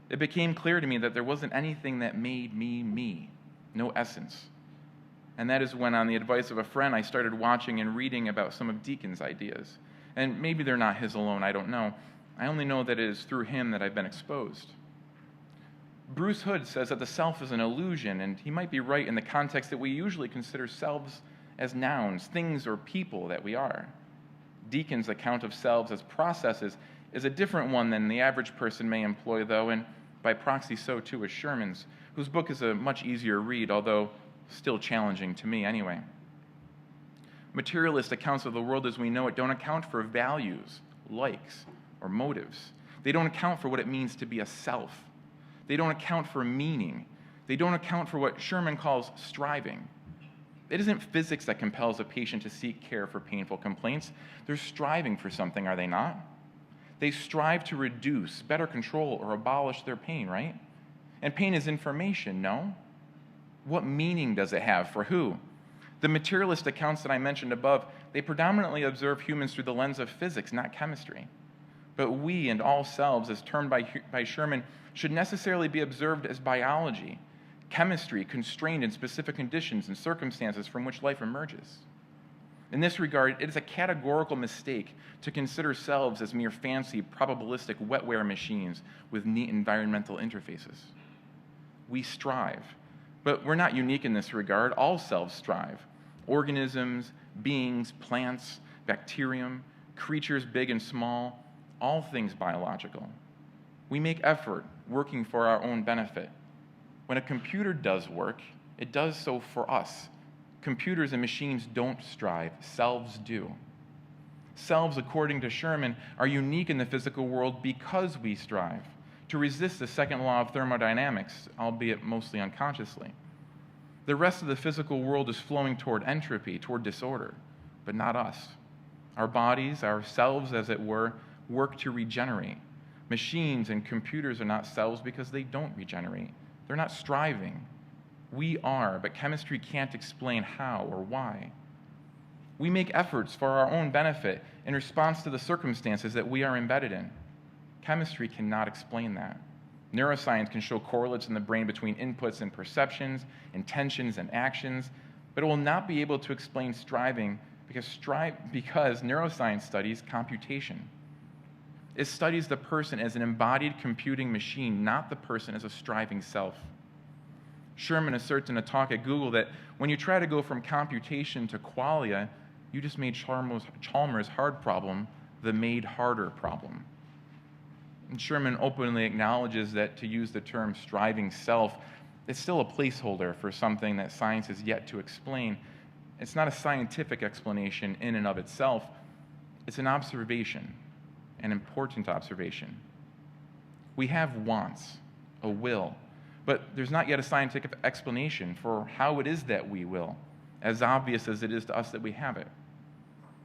It became clear to me that there wasn't anything that made me me, no essence. And that is when, on the advice of a friend, I started watching and reading about some of Deacon's ideas. And maybe they're not his alone, I don't know. I only know that it is through him that I've been exposed. Bruce Hood says that the self is an illusion, and he might be right in the context that we usually consider selves as nouns, things or people that we are. Deacon's account of selves as processes is a different one than the average person may employ, though, and by proxy so too is Sherman's, whose book is a much easier read, although still challenging to me anyway. Materialist accounts of the world as we know it don't account for values, likes, or motives. They don't account for what it means to be a self. They don't account for meaning. They don't account for what Sherman calls striving. It isn't physics that compels a patient to seek care for painful complaints. They're striving for something, are they not? They strive to reduce, better control, or abolish their pain, right? And pain is information, no? What meaning does it have for who? The materialist accounts that I mentioned above, they predominantly observe humans through the lens of physics, not chemistry. But we and all selves, as termed by Sherman, should necessarily be observed as biology, chemistry constrained in specific conditions and circumstances from which life emerges. In this regard, it is a categorical mistake to consider selves as mere fancy, probabilistic wetware machines with neat environmental interfaces. We strive, but we're not unique in this regard. All selves strive. Organisms, beings, plants, bacterium, creatures big and small, all things biological. We make effort, working for our own benefit. When a computer does work, it does so for us. Computers and machines don't strive, selves do. Selves, according to Sherman, are unique in the physical world because we strive to resist the second law of thermodynamics, albeit mostly unconsciously. The rest of the physical world is flowing toward entropy, toward disorder, but not us. Our bodies, ourselves as it were, work to regenerate. Machines and computers are not selves because they don't regenerate. They're not striving. We are, but chemistry can't explain how or why. We make efforts for our own benefit in response to the circumstances that we are embedded in. Chemistry cannot explain that. Neuroscience can show correlates in the brain between inputs and perceptions, intentions and actions, but it will not be able to explain striving because neuroscience studies computation. It studies the person as an embodied computing machine, not the person as a striving self. Sherman asserts in a talk at Google that when you try to go from computation to qualia, you just made Chalmers' hard problem the made harder problem. And Sherman openly acknowledges that to use the term striving self, it's still a placeholder for something that science has yet to explain. It's not a scientific explanation in and of itself. It's an observation, an important observation. We have wants, a will, but there's not yet a scientific explanation for how it is that we will, as obvious as it is to us that we have it.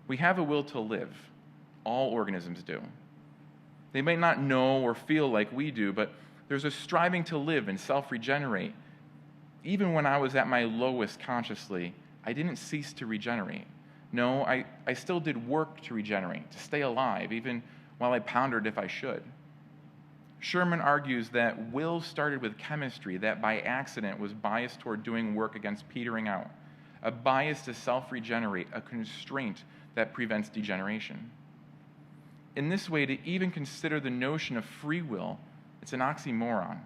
We have a will to live. All organisms do. They may not know or feel like we do, but there's a striving to live and self-regenerate. Even when I was at my lowest consciously, I didn't cease to regenerate. No, I still did work to regenerate, to stay alive, even while I pondered if I should. Sherman argues that will started with chemistry that by accident was biased toward doing work against petering out, a bias to self-regenerate, a constraint that prevents degeneration. In this way, to even consider the notion of free will, it's an oxymoron.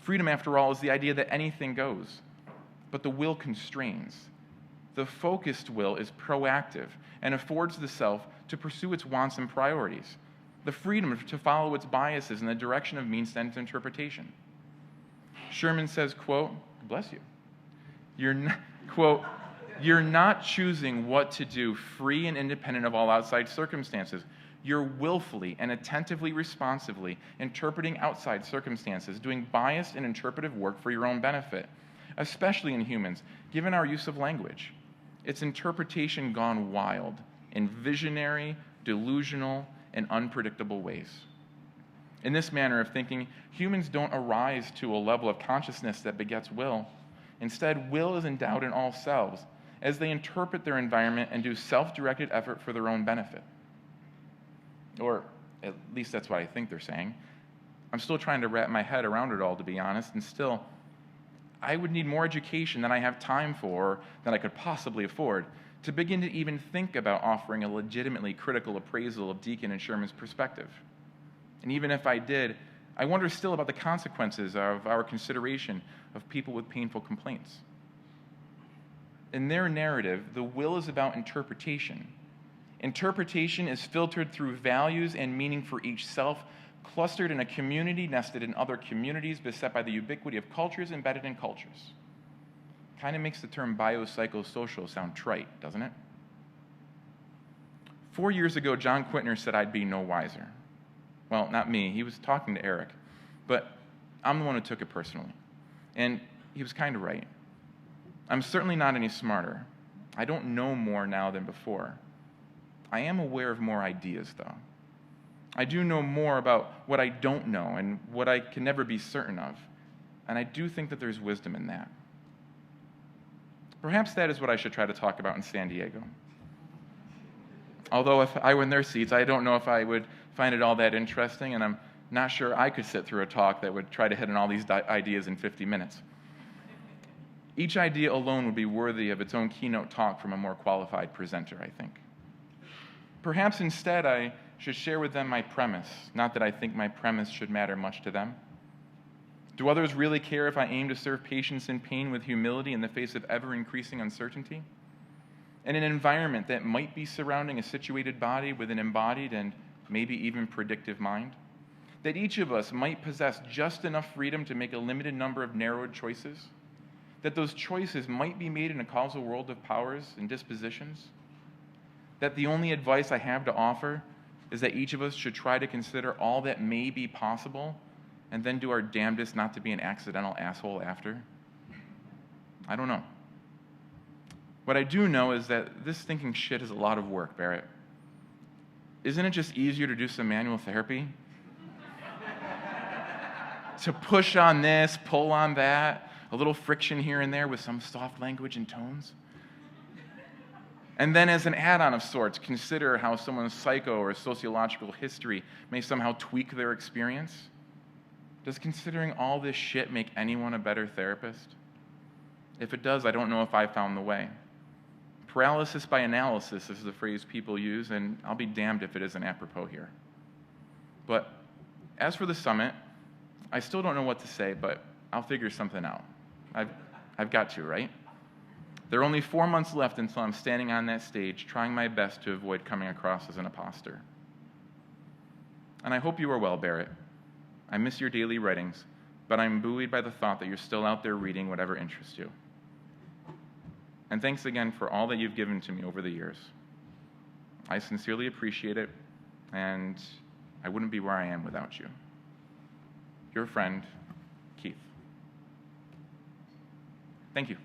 Freedom, after all, is the idea that anything goes, but the will constrains. The focused will is proactive and affords the self to pursue its wants and priorities, the freedom to follow its biases in the direction of means-to-end interpretation. Sherman says, quote, bless you, you're not choosing what to do free and independent of all outside circumstances. You're willfully and attentively responsively interpreting outside circumstances, doing biased and interpretive work for your own benefit, especially in humans, given our use of language. It's interpretation gone wild in visionary, delusional, and unpredictable ways. In this manner of thinking, humans don't arise to a level of consciousness that begets will. Instead, will is endowed in all selves as they interpret their environment and do self-directed effort for their own benefit. Or at least that's what I think they're saying. I'm still trying to wrap my head around it all, to be honest, and still, I would need more education than I have time for, than I could possibly afford, to begin to even think about offering a legitimately critical appraisal of Deacon and Sherman's perspective. And even if I did, I wonder still about the consequences of our consideration of people with painful complaints. In their narrative, the will is about interpretation. Interpretation is filtered through values and meaning for each self, clustered in a community nested in other communities, beset by the ubiquity of cultures embedded in cultures. Kind of makes the term biopsychosocial sound trite, doesn't it? 4 years ago, John Quintner said I'd be no wiser. Well, not me. He was talking to Eric. But I'm the one who took it personally. And he was kind of right. I'm certainly not any smarter. I don't know more now than before. I am aware of more ideas, though. I do know more about what I don't know and what I can never be certain of. And I do think that there's wisdom in that. Perhaps that is what I should try to talk about in San Diego. Although if I were in their seats, I don't know if I would find it all that interesting, and I'm not sure I could sit through a talk that would try to hit on all these ideas in 50 minutes. Each idea alone would be worthy of its own keynote talk from a more qualified presenter, I think. Perhaps instead I should share with them my premise, not that I think my premise should matter much to them. Do others really care if I aim to serve patients in pain with humility in the face of ever-increasing uncertainty? In an environment that might be surrounding a situated body with an embodied and maybe even predictive mind? That each of us might possess just enough freedom to make a limited number of narrowed choices? That those choices might be made in a causal world of powers and dispositions? that the only advice I have to offer is that each of us should try to consider all that may be possible and then do our damnedest not to be an accidental asshole after? I don't know. What I do know is that this thinking shit is a lot of work, Barrett. Isn't it just easier to do some manual therapy? To push on this, pull on that, a little friction here and there with some soft language and tones? And then as an add-on of sorts, consider how someone's psycho or sociological history may somehow tweak their experience? Does considering all this shit make anyone a better therapist? If it does, I don't know if I found the way. Paralysis by analysis is the phrase people use, and I'll be damned if it isn't apropos here. But as for the summit, I still don't know what to say, but I'll figure something out. I've got to, right? There are only 4 months left until I'm standing on that stage, trying my best to avoid coming across as an imposter. And I hope you are well, Barrett. I miss your daily writings, but I'm buoyed by the thought that you're still out there reading whatever interests you. And thanks again for all that you've given to me over the years. I sincerely appreciate it, and I wouldn't be where I am without you. Your friend, Keith. Thank you.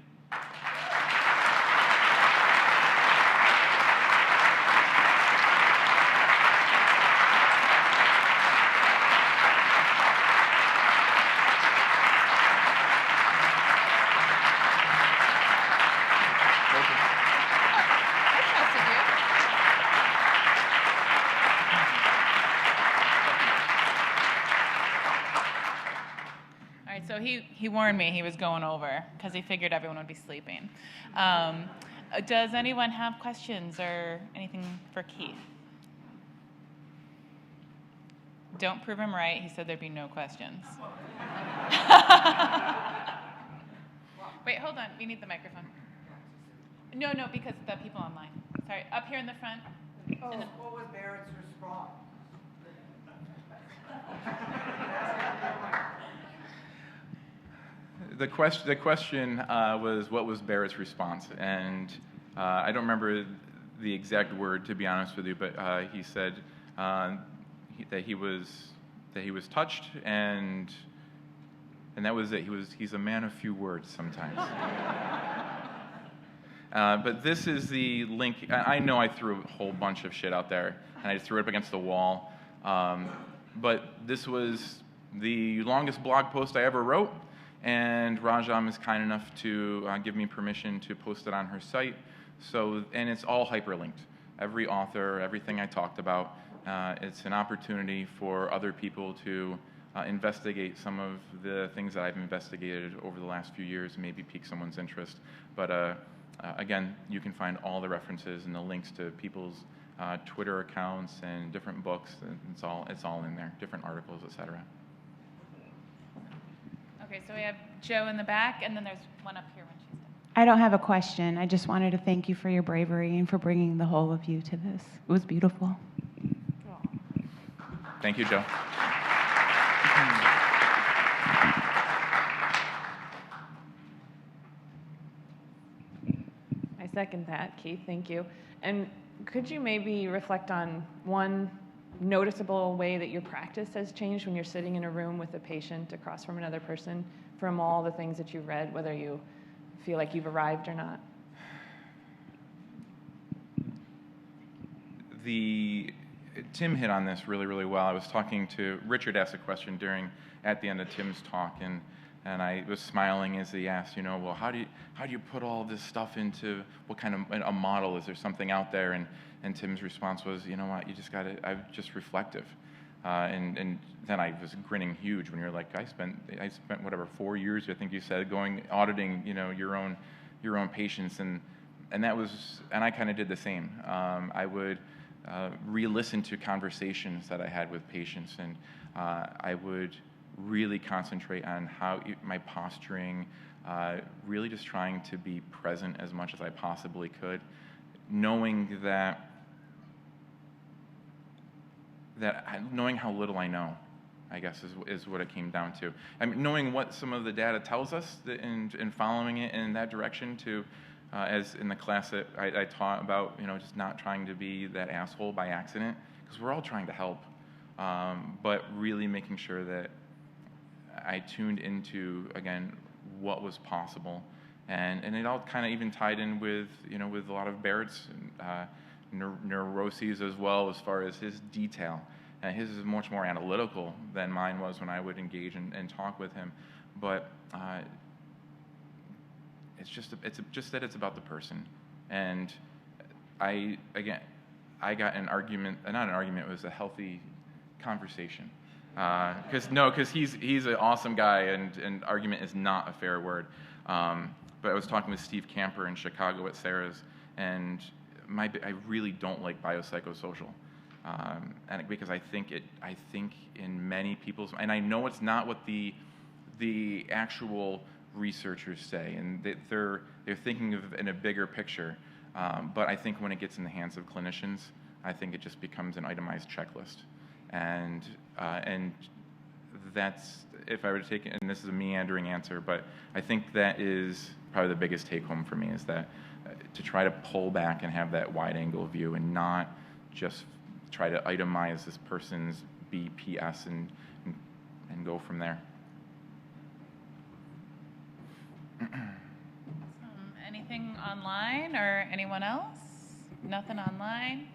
So he warned me he was going over because he figured everyone would be sleeping. Does anyone have questions or anything for Keith? Don't prove him right. He said there'd be no questions. Wait, hold on. We need the microphone. No, because the people online. Sorry, up here in the front. What was Barrett's response? The question was, what was Barrett's response? And I don't remember the exact word, to be honest with you, but he said that he was touched, and that was it. He's a man of few words sometimes. But this is the link. I know I threw a whole bunch of shit out there, and I just threw it up against the wall. But this was the longest blog post I ever wrote. And Rajam is kind enough to give me permission to post it on her site. And it's all hyperlinked. Every author, everything I talked about, it's an opportunity for other people to investigate some of the things that I've investigated over the last few years, maybe pique someone's interest. But again, you can find all the references and the links to people's Twitter accounts and different books. And it's all in there, different articles, etc. Okay, so we have Joe in the back, and then there's one up here when she's done. I don't have a question. I just wanted to thank you for your bravery and for bringing the whole of you to this. It was beautiful. Thank you, Joe. I second that, Keith. Thank you. And could you maybe reflect on one noticeable way that your practice has changed when you're sitting in a room with a patient across from another person from all the things that you've read, whether you feel like you've arrived or not? Tim hit on this really, really well. I was talking to Richard, asked a question at the end of Tim's talk, and I was smiling as he asked, well, how do you put all this stuff into what kind of a model? Is there something out there? And Tim's response was, you know what, I'm just reflective. And then I was grinning huge when you're like, I spent whatever 4 years, I think you said, auditing, your own patients, and I kind of did the same. I would re-listen to conversations that I had with patients, and I would really concentrate on my posturing, really just trying to be present as much as I possibly could, knowing knowing how little I know, I guess, is what it came down to. I mean, knowing what some of the data tells us and following it in that direction to as in the class that I taught about, just not trying to be that asshole by accident, because we're all trying to help, but really making sure that I tuned into, again, what was possible. And it all kind of even tied in with, with a lot of Barrett's neuroses as well, as far as his detail. And his is much more analytical than mine was when I would engage and talk with him. But it's just that it's about the person. And I got an argument, not an argument, it was a healthy conversation. Because he's an awesome guy, and argument is not a fair word. But I was talking with Steve Camper in Chicago at Sarah's, and I really don't like biopsychosocial, and because I think in many people's, and I know it's not what the actual researchers say, and they're thinking of in a bigger picture. But I think when it gets in the hands of clinicians, I think it just becomes an itemized checklist, and that's, if I were to take it, and this is a meandering answer, but I think that is probably the biggest take home for me, is that to try to pull back and have that wide angle view and not just try to itemize this person's BPS and go from there. Anything online or anyone else? Nothing online?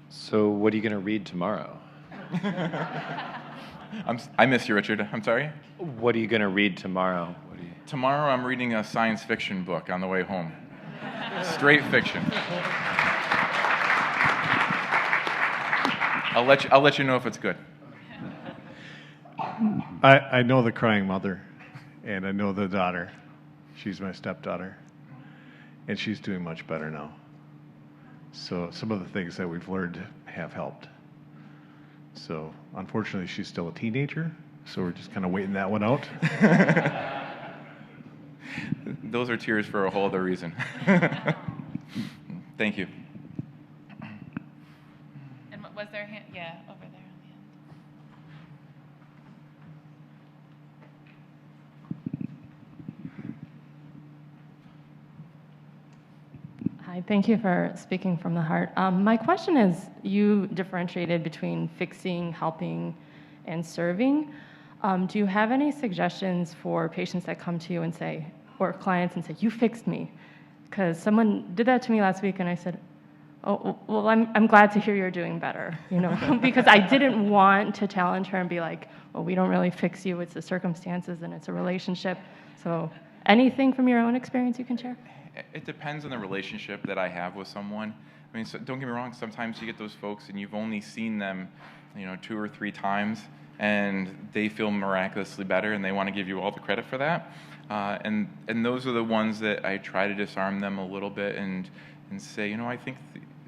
So what are you going to read tomorrow? I miss you, Richard. I'm sorry? What are you going to read tomorrow? Tomorrow I'm reading a science fiction book on the way home. Straight fiction. I'll let you know if it's good. I know the crying mother, and I know the daughter. She's my stepdaughter, and she's doing much better now. So some of the things that we've learned have helped. So unfortunately, she's still a teenager, so we're just kind of waiting that one out. Those are tears for a whole other reason. Thank you. And was there hand? Yeah, over there on the end. Hi, thank you for speaking from the heart. My question is, you differentiated between fixing, helping, and serving. Do you have any suggestions for patients that come to you and say, or clients and say, you fixed me? Because someone did that to me last week, and I said, oh, well, I'm glad to hear you're doing better, because I didn't want to challenge her and be like, well, we don't really fix you, it's the circumstances and it's a relationship. So anything from your own experience you can share? It depends on the relationship that I have with someone. I mean, so don't get me wrong, sometimes you get those folks and you've only seen them, 2 or 3 times, and they feel miraculously better and they want to give you all the credit for that. And those are the ones that I try to disarm them a little bit and say, I think,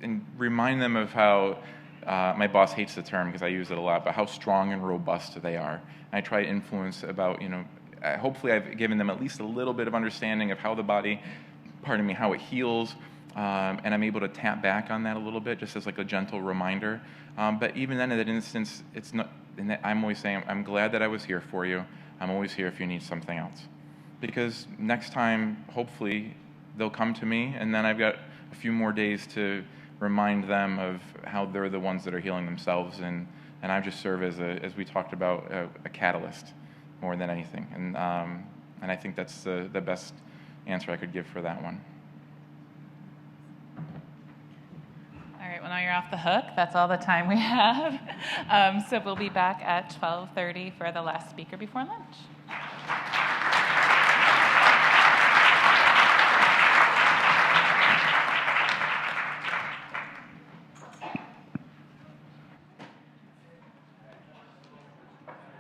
and remind them of how, my boss hates the term because I use it a lot, but how strong and robust they are. And I try to influence about, hopefully I've given them at least a little bit of understanding of how the body, how it heals, and I'm able to tap back on that a little bit, just as like a gentle reminder. But even then, in that instance, it's not. And I'm always saying, I'm glad that I was here for you. I'm always here if you need something else. Because next time, hopefully, they'll come to me, and then I've got a few more days to remind them of how they're the ones that are healing themselves, and I just serve as we talked about, a catalyst more than anything. And I think that's the best answer I could give for that one. All right, well, now you're off the hook. That's all the time we have. So we'll be back at 12:30 for the last speaker before lunch.